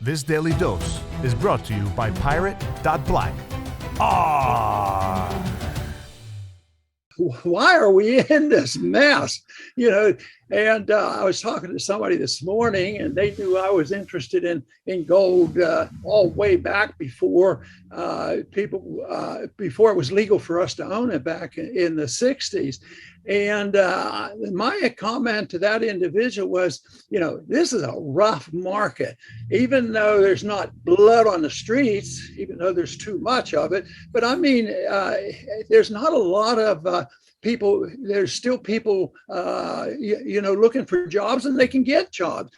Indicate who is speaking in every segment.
Speaker 1: This daily dose is brought to you by Pirate.Black. Ah!
Speaker 2: Why are we in this mess? And I was talking to somebody this morning, and they knew I was interested in gold all way back before before it was legal for us to own it back in the 60s. And my comment to that individual was, this is a rough market, even though there's not blood on the streets, even though there's too much of it. But I mean, there's not a lot of people. There's still people, looking for jobs, and they can get jobs.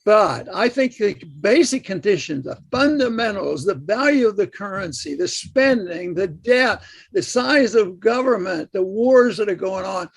Speaker 2: But I think the basic conditions, the fundamentals, the value of the currency, the spending, the debt, the size of government, the wars that are going on,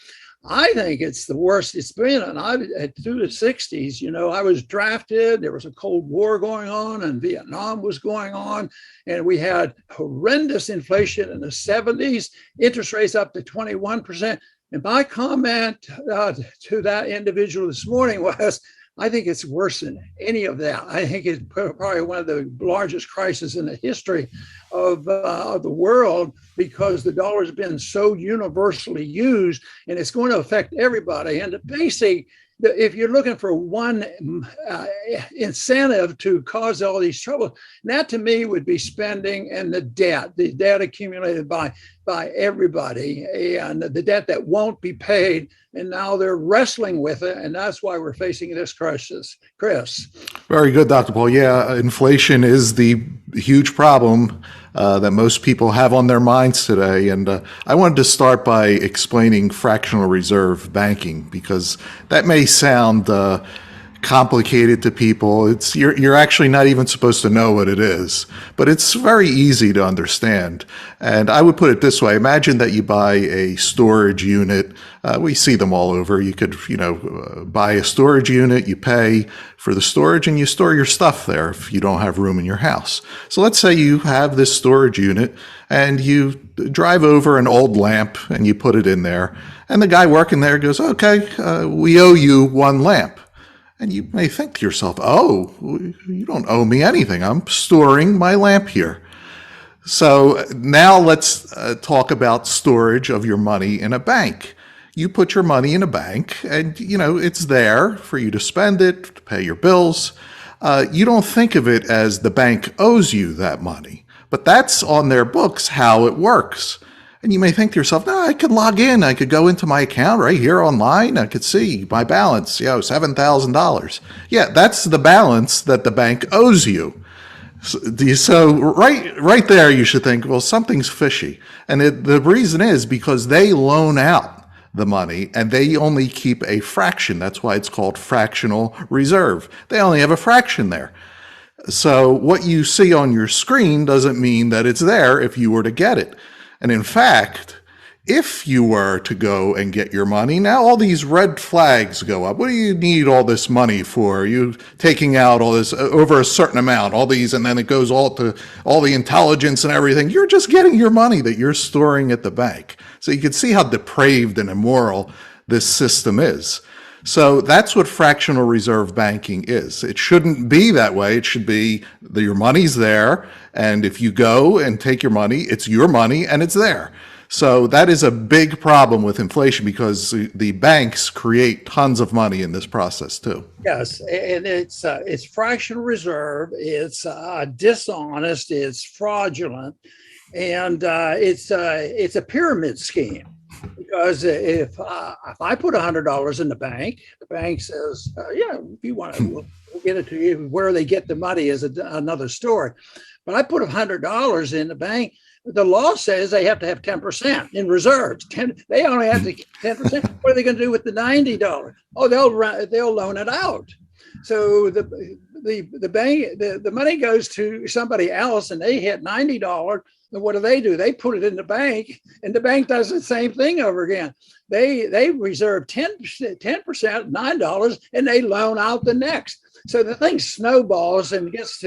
Speaker 2: I think it's the worst it's been. And through the 60s, I was drafted. There was a Cold War going on, and Vietnam was going on. And we had horrendous inflation in the 70s, interest rates up to 21%. And my comment to that individual this morning was, I think it's worse than any of that. I think it's probably one of the largest crises in the history of the world, because the dollar has been so universally used, and it's going to affect everybody. And if you're looking for one incentive to cause all these troubles, that to me would be spending and the debt accumulated by everybody, and the debt that won't be paid. And now they're wrestling with it, and that's why we're facing this crisis. Chris.
Speaker 3: Very good, Dr. Paul. Yeah, inflation is the huge problem that most people have on their minds today. And I wanted to start by explaining fractional reserve banking, because that may sound complicated to people. You're actually not even supposed to know what it is, but it's very easy to understand. And I would put it this way: imagine that you buy a storage unit. We see them all over. You could, buy a storage unit, you pay for the storage, and you store your stuff there if you don't have room in your house. So let's say you have this storage unit, and you drive over an old lamp and you put it in there, and the guy working there goes, "Okay, we owe you one lamp." And you may think to yourself, "Oh, you don't owe me anything. I'm storing my lamp here." So now let's talk about storage of your money in a bank. You put your money in a bank, and it's there for you to spend it, to pay your bills. You don't think of it as the bank owes you that money, but that's on their books how it works. And you may think to yourself, "No, I could log in. I could go into my account right here online. I could see my balance, $7,000. Yeah, that's the balance that the bank owes you. So right there, you should think, well, something's fishy. And the reason is because they loan out the money, and they only keep a fraction. That's why it's called fractional reserve. They only have a fraction there. So what you see on your screen doesn't mean that it's there if you were to get it. And in fact, if you were to go and get your money, now all these red flags go up. What do you need all this money for? You taking out all this over a certain amount, all these, and then it goes all to all the intelligence and everything. You're just getting your money that you're storing at the bank. So you can see how depraved and immoral this system is. So that's what fractional reserve banking is. It shouldn't be that way. It should be that your money's there, and if you go and take your money, it's your money and it's there. So that is a big problem with inflation, because the banks create tons of money in this process too.
Speaker 2: Yes, and it's fractional reserve. It's dishonest. It's fraudulent, and it's a pyramid scheme. Because if I put $100 in the bank says, "Yeah, if you want to, we'll get it to you." Where they get the money is another story. But I put $100 in the bank. The law says they have to have 10% in reserves. They only have to 10%. What are they going to do with the $90? Oh, they'll loan it out. So the bank, the money goes to somebody else, and they hit $90. And what do? They put it in the bank, and the bank does the same thing over again. They reserve 10%, $9, and they loan out the next. So the thing snowballs and gets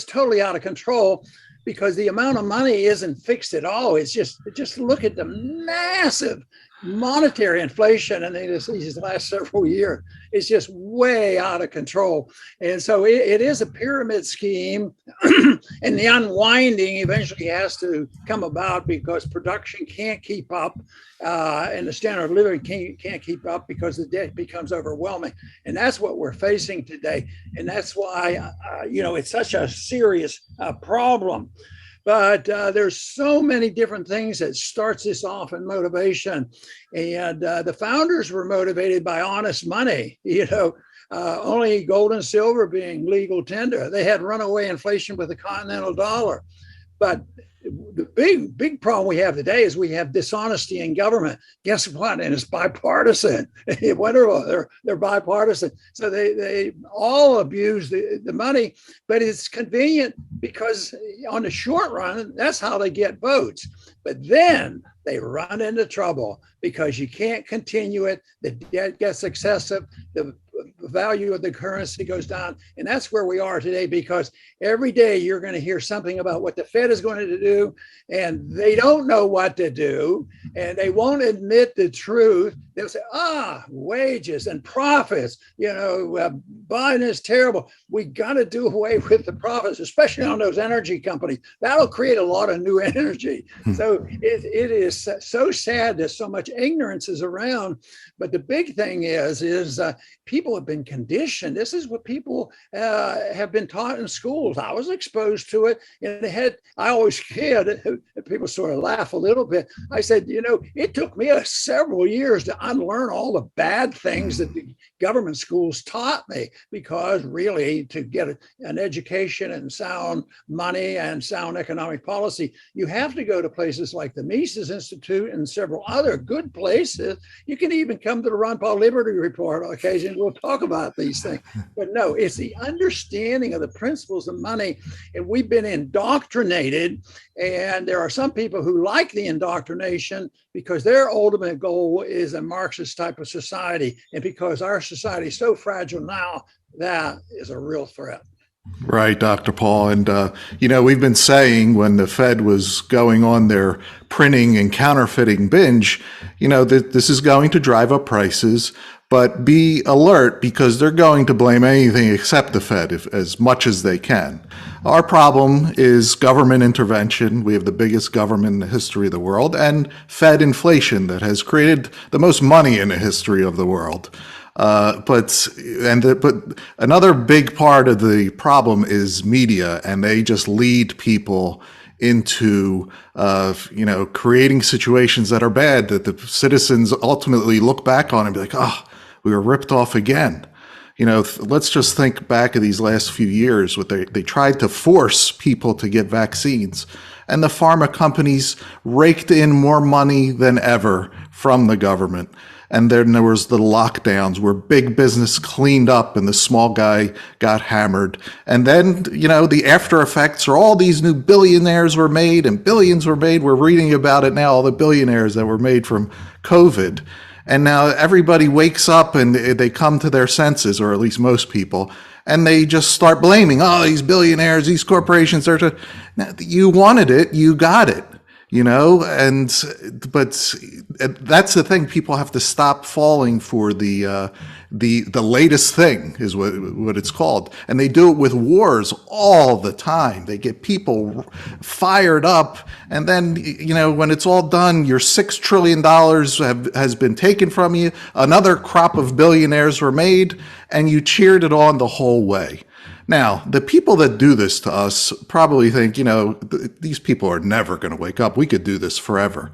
Speaker 2: totally out of control, because the amount of money isn't fixed at all. It's just look at the massive monetary inflation in these last several years is just way out of control. And so it is a pyramid scheme, and the unwinding eventually has to come about because production can't keep up, and the standard of living can't keep up because the debt becomes overwhelming. And that's what we're facing today. And that's why, it's such a serious problem. But there's so many different things that starts this off in motivation. And the founders were motivated by honest money, only gold and silver being legal tender. They had runaway inflation with the continental dollar. But the big problem we have today is we have dishonesty in government. Guess what? And it's bipartisan. Wonderful. They're bipartisan. So they all abuse the money, but it's convenient because on the short run, that's how they get votes. But then they run into trouble because you can't continue it. The debt gets excessive. The value of the currency goes down. And that's where we are today, because every day you're going to hear something about what the Fed is going to do, and they don't know what to do, and they won't admit the truth. They'll say, wages and profits, Biden is terrible. We got to do away with the profits, especially on those energy companies. That'll create a lot of new energy. So it is so sad that so much ignorance is around. But the big thing is people have been conditioned. This is what people have been taught in schools. I was exposed to it in the head. I always kid, people sort of laugh a little bit. I said, it took me several years to unlearn all the bad things that the government schools taught me, because really to get an education and sound money and sound economic policy, you have to go to places like the Mises Institute and several other good places. You can even come to the Ron Paul Liberty Report on occasion. We'll talk about these things. But no, it's the understanding of the principles of money. And we've been indoctrinated. And there are some people who like the indoctrination because their ultimate goal is a Marxist type of society. And because our society is so fragile now, that is a real threat.
Speaker 3: Right, Dr. Paul. And, we've been saying when the Fed was going on their printing and counterfeiting binge, that this is going to drive up prices, but be alert because they're going to blame anything except the Fed as much as they can. Our problem is government intervention. We have the biggest government in the history of the world, and Fed inflation that has created the most money in the history of the world. But another big part of the problem is media, and they just lead people into, creating situations that are bad that the citizens ultimately look back on and be like, we were ripped off again. Let's just think back of these last few years. They tried to force people to get vaccines, and the pharma companies raked in more money than ever from the government. And then there was the lockdowns where big business cleaned up and the small guy got hammered. And then, the after effects are all these new billionaires were made and billions were made. We're reading about it now, all the billionaires that were made from COVID. And now everybody wakes up and they come to their senses, or at least most people, and they just start blaming, these billionaires, these corporations. Now, you wanted it, you got it. But that's the thing. People have to stop falling for the latest thing is what it's called. And they do it with wars all the time. They get people fired up. And then, when it's all done, your $6 trillion has been taken from you. Another crop of billionaires were made, and you cheered it on the whole way. Now, the people that do this to us probably think, these people are never going to wake up. We could do this forever.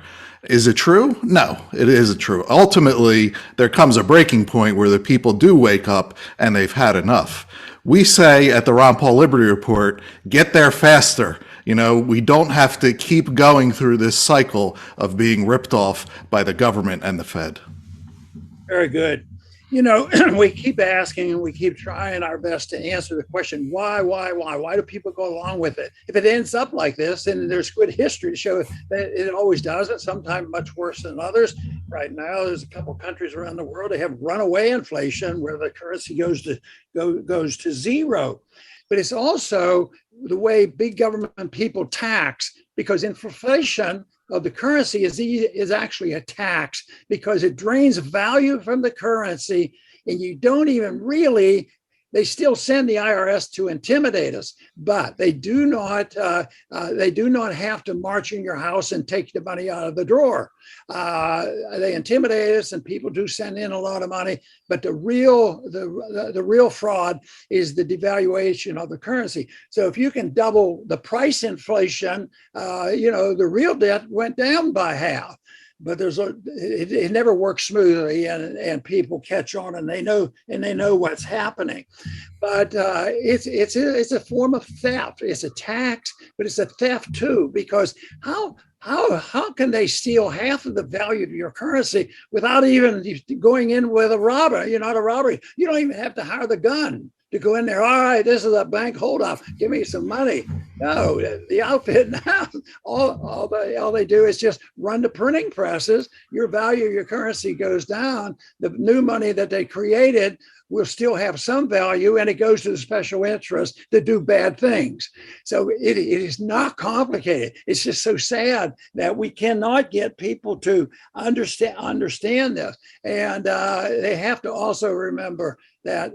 Speaker 3: Is it true? No, it isn't true. Ultimately, there comes a breaking point where the people do wake up and they've had enough. We say at the Ron Paul Liberty Report, get there faster. We don't have to keep going through this cycle of being ripped off by the government and the Fed.
Speaker 2: Very good. We keep asking and we keep trying our best to answer the question, why? Why do people go along with it? If it ends up like this, and there's good history to show that it always does it, sometimes much worse than others. Right now, there's a couple countries around the world that have runaway inflation where the currency goes to zero. But it's also the way big government people tax, because inflation of the currency is actually a tax, because it drains value from the currency, and you don't even really. They still send the IRS to intimidate us, but they do not have to march in your house and take the money out of the drawer. They intimidate us, and people do send in a lot of money. But the real fraud is the devaluation of the currency. So if you can double the price inflation, the real debt went down by half. But it never works smoothly, and people catch on, and they know what's happening. But it's a form of theft. It's a tax, but it's a theft too, because how can they steal half of the value of your currency without even going in with a robbery? Not a robbery. You don't even have to hire the gun to go in there. All right, this is a bank holdup. Give me some money. No, the outfit now, all they do is just run the printing presses. Your value of your currency goes down. The new money that they created will still have some value, and it goes to the special interests that do bad things. So it is not complicated. It's just so sad that we cannot get people to understand this. And they have to also remember that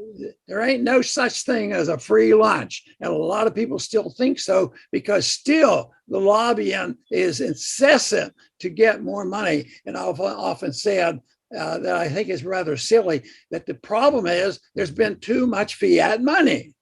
Speaker 2: there ain't no such thing as a free lunch. And a lot of people still think so, because still the lobbying is incessant to get more money. And I've often said that I think is rather silly, that the problem is there's been too much fiat money.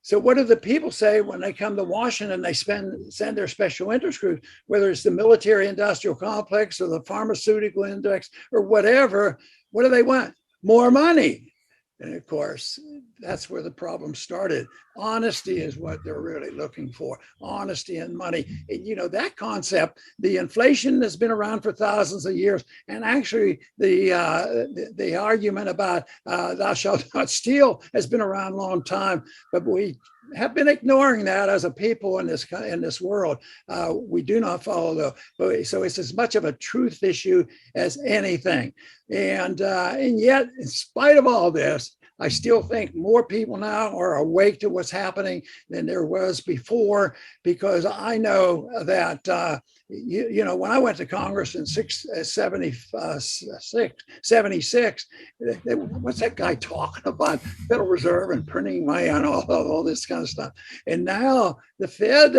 Speaker 2: So what do the people say when they come to Washington? They send their special interest groups, whether it's the military industrial complex or the pharmaceutical index or whatever. What do they want? More money. And of course, that's where the problem started. Honesty is what they're really looking for. Honesty and money. And, that concept, the inflation has been around for thousands of years. And actually, the argument about thou shalt not steal has been around a long time. But we have been ignoring that as a people in this world. We do not follow so it's as much of a truth issue as anything. And yet, in spite of all this, I still think more people now are awake to what's happening than there was before, because I know that when I went to Congress in 76, what's that guy talking about? Federal Reserve and printing money and all this kind of stuff. And now the Fed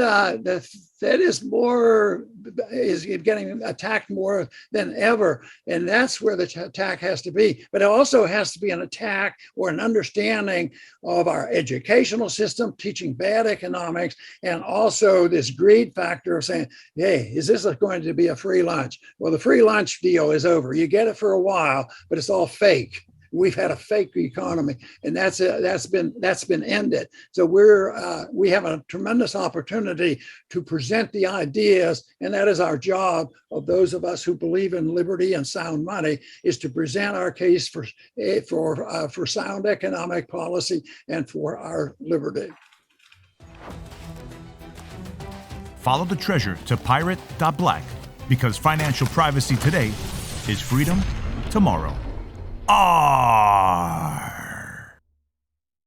Speaker 2: is getting attacked more than ever, and that's where the attack has to be. But it also has to be an attack or an understanding of our educational system, teaching bad economics, and also this greed factor of saying, hey, is this going to be a free lunch? Well, the free lunch deal is over. You get it for a while, but it's all fake. We've had a fake economy, and that's been ended. So we have a tremendous opportunity to present the ideas, and that is our job of those of us who believe in liberty and sound money, is to present our case for sound economic policy and for our liberty.
Speaker 1: Follow the treasure to pirate.black, because financial privacy today is freedom tomorrow. ARRR.